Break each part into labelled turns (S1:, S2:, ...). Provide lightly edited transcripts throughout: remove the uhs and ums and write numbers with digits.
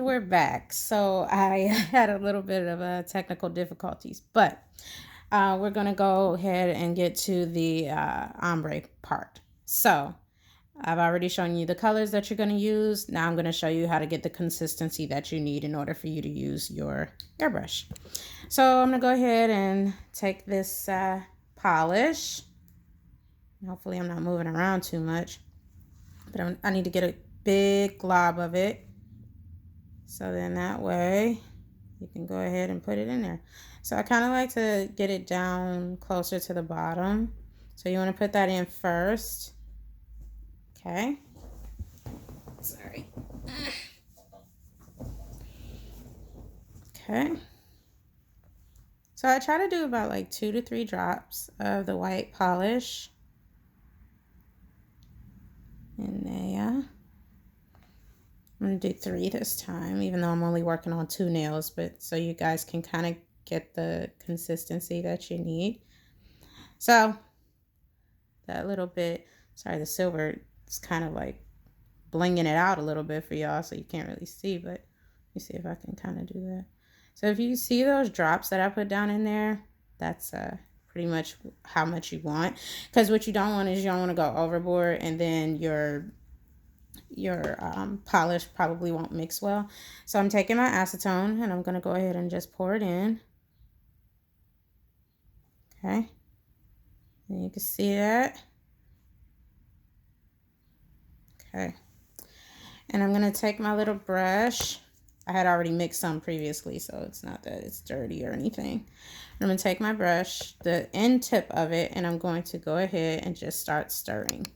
S1: And we're back. So I had a little bit of technical difficulties, but we're going to go ahead and get to the ombre part. So I've already shown you the colors that you're going to use. Now I'm going to show you how to get the consistency that you need in order for you to use your airbrush. So I'm going to go ahead and take this polish. Hopefully I'm not moving around too much, but I need to get a big glob of it. So then that way you can go ahead and put it in there. So I kind of like to get it down closer to the bottom. So you want to put that in first. Okay. Sorry. Okay. So I try to do about like 2 to 3 drops of the white polish in there. I'm going to do 3 this time, even though I'm only working on 2 nails, but so you guys can kind of get the consistency that you need. So that little bit, sorry, the silver is kind of like blinging it out a little bit for y'all, so you can't really see, but let me see if I can kind of do that. So if you see those drops that I put down in there, that's pretty much how much you want, because what you don't want is you don't want to go overboard and then your polish probably won't mix well. So I'm taking my acetone and I'm going to go ahead and just pour it in. Okay. And you can see that. Okay. And I'm going to take my little brush. I had already mixed some previously, so it's not that it's dirty or anything. I'm going to take my brush, the end tip of it, and I'm going to go ahead and just start stirring.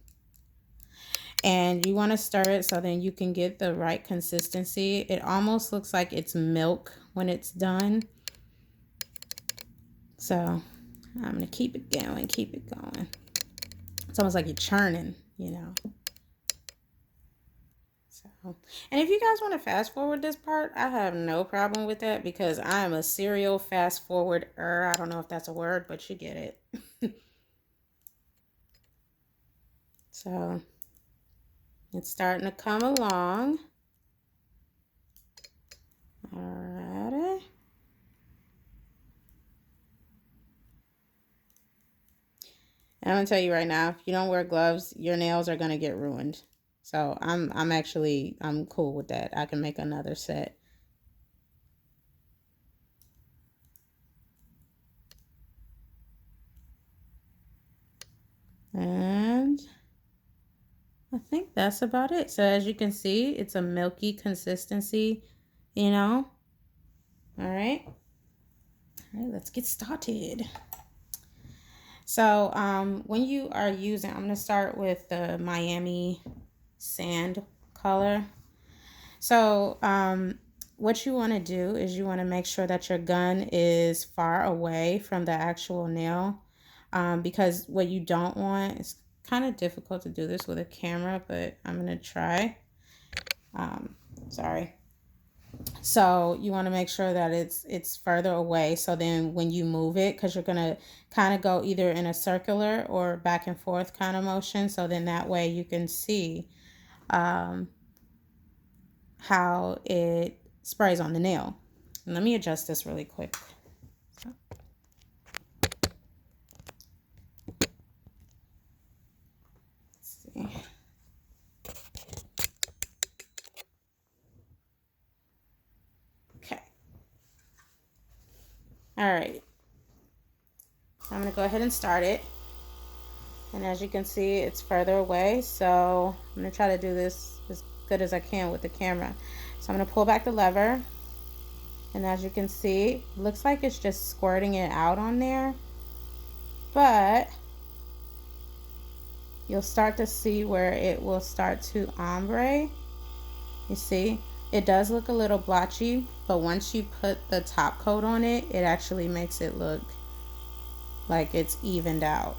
S1: And you want to stir it so then you can get the right consistency. It almost looks like it's milk when it's done. So I'm going to keep it going, keep it going. It's almost like you're churning, you know. So, and if you guys want to fast forward this part, I have no problem with that because I'm a serial fast forwarder. I don't know if that's a word, but you get it. So it's starting to come along. Alrighty. And I'm gonna tell you right now, if you don't wear gloves, your nails are gonna get ruined. So I'm cool with that. I can make another set. And I think that's about it. So as you can see, it's a milky consistency, you know. All right, let's get started. So when you are using, I'm gonna start with the Miami sand color. So what you want to do is you want to make sure that your gun is far away from the actual nail, because what you don't want, it's kind of difficult to do this with a camera, but I'm gonna try. Sorry. So you want to make sure that it's further away, so then when you move it, because you're gonna kind of go either in a circular or back and forth kind of motion, so then that way you can see how it sprays on the nail. And let me adjust this really quick. Let's see. Okay. All right. I'm going to go ahead and start it. And as you can see, it's further away. So I'm going to try to do this as good as I can with the camera. So I'm going to pull back the lever. And as you can see, it looks like it's just squirting it out on there. But you'll start to see where it will start to ombre. You see, it does look a little blotchy, but once you put the top coat on it, it actually makes it look like it's evened out.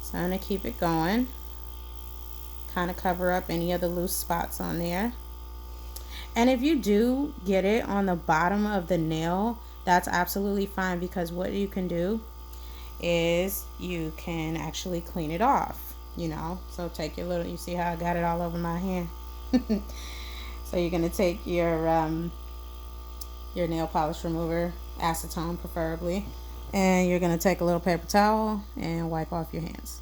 S1: So I'm going to keep it going, kind of cover up any of the loose spots on there. And if you do get it on the bottom of the nail, that's absolutely fine, because what you can do is you can actually clean it off, you know. So take your little, you see how I got it all over my hand. So you're going to take your nail polish remover, acetone preferably, and you're going to take a little paper towel and wipe off your hands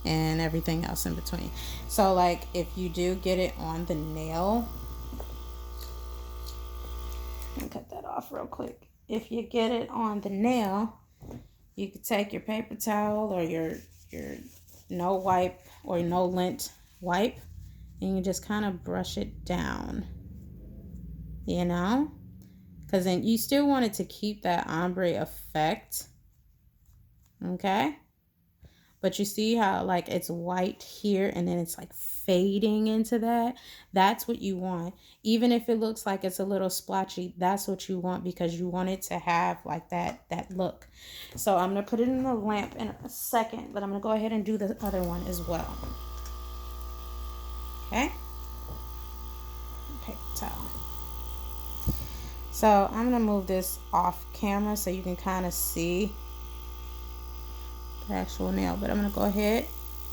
S1: and everything else in between. So like if you do get it on the nail, let me cut that off real quick. If you get it on the nail, you could take your paper towel or your no wipe or no lint wipe, and you just kind of brush it down, you know, because then you still want it to keep that ombre effect, okay? But you see how like it's white here and then it's like fading into that? That's what you want. Even if it looks like it's a little splotchy, that's what you want, because you want it to have like that look. So I'm going to put it in the lamp in a second, but I'm going to go ahead and do the other one as well. Okay? Paper towel. So I'm going to move this off camera so you can kind of see the actual nail, but I'm going to go ahead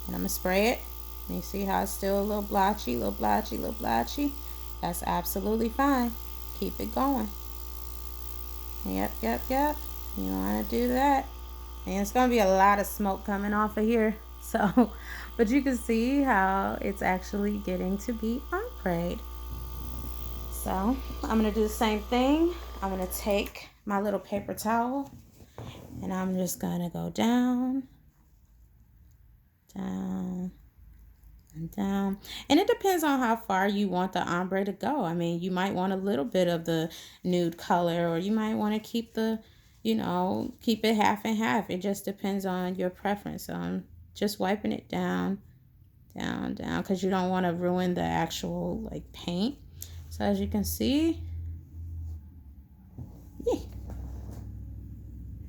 S1: and I'm going to spray it. And you see how it's still a little blotchy, little blotchy, little blotchy. That's absolutely fine. Keep it going. Yep. You want to do that. And it's going to be a lot of smoke coming off of here. So, but you can see how it's actually getting to be ombre. So I'm going to do the same thing. I'm going to take my little paper towel and I'm just going to go down, down, and down. And it depends on how far you want the ombre to go. I mean, you might want a little bit of the nude color, or you might want to keep the, you know, keep it half and half. It just depends on your preference. So I'm just wiping it down, down, down, because you don't want to ruin the actual like paint. So as you can see,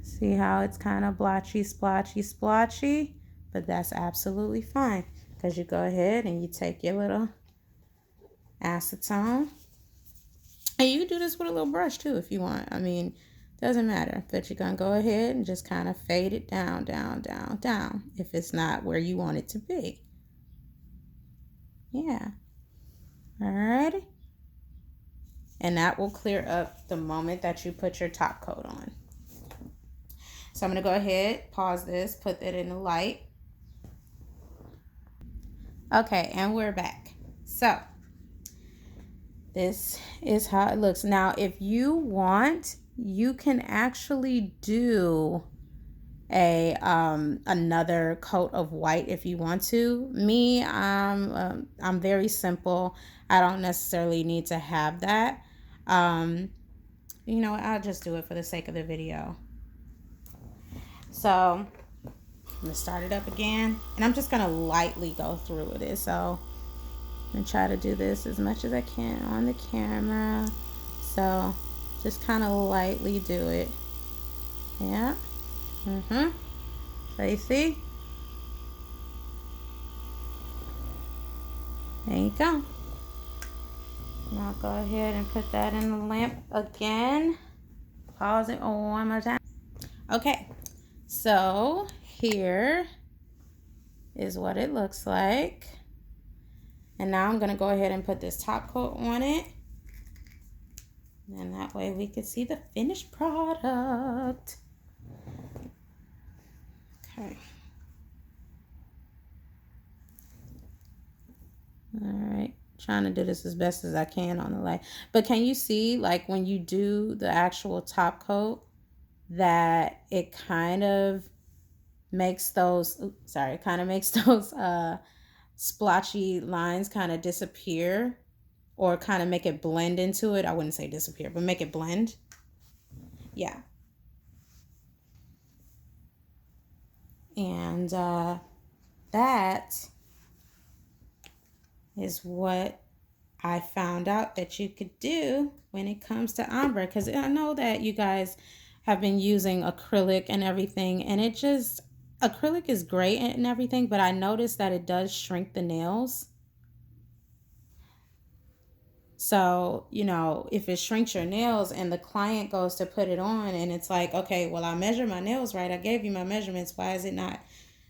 S1: see how it's kind of blotchy, splotchy, splotchy, but that's absolutely fine, because you go ahead and you take your little acetone, and you can do this with a little brush too if you want. I mean, doesn't matter, but you're gonna go ahead and just kind of fade it down, down, down, down if it's not where you want it to be. Yeah. Alrighty. And that will clear up the moment that you put your top coat on. So I'm going to go ahead, pause this, put that in the light. Okay, and we're back. So this is how it looks. Now, if you want, you can actually do a another coat of white if you want to. Me, I'm very simple. I don't necessarily need to have that. You know what? I'll just do it for the sake of the video. So I'm gonna start it up again, and I'm just gonna lightly go through with it. So I'm gonna try to do this as much as I can on the camera. So just kind of lightly do it. Yeah. So you see? There you go. And I'll go ahead and put that in the lamp again. Pause it one more time. Okay. So here is what it looks like. And now I'm going to go ahead and put this top coat on it. And that way we can see the finished product. Okay. All right. Trying to do this as best as I can on the light. But can you see, like, when you do the actual top coat, that it kind of makes those, splotchy lines kind of disappear, or kind of make it blend into it. I wouldn't say disappear, but make it blend. Yeah. And that is what I found out that you could do when it comes to ombre, because I know that you guys have been using acrylic and everything, and it just, acrylic is great and everything, but I noticed that it does shrink the nails. So, you know, if it shrinks your nails and the client goes to put it on and it's like, okay, well, I measured my nails right, I gave you my measurements, why is it not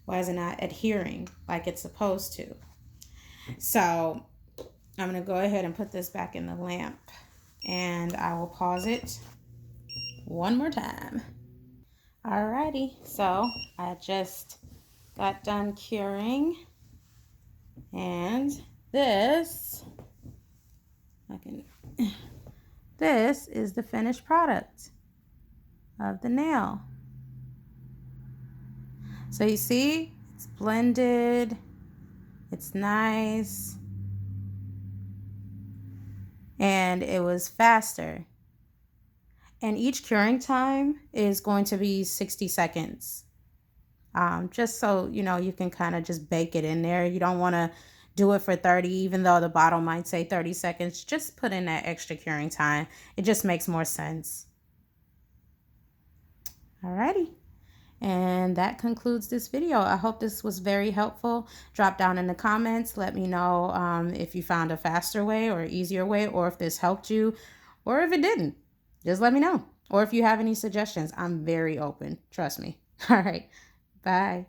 S1: adhering like it's supposed to? So I'm going to go ahead and put this back in the lamp, and I will pause it one more time. Alrighty, so I just got done curing, and this this is the finished product of the nail. So you see, it's blended, it's nice, and it was faster. And each curing time is going to be 60 seconds. Just so, you know, you can kind of just bake it in there. You don't want to do it for 30, even though the bottle might say 30 seconds. Just put in that extra curing time. It just makes more sense. Alrighty. And that concludes this video. I hope this was very helpful. Drop down in the comments. Let me know if you found a faster way or easier way, or if this helped you, or if it didn't. Just let me know. Or if you have any suggestions, I'm very open. Trust me. All right. Bye.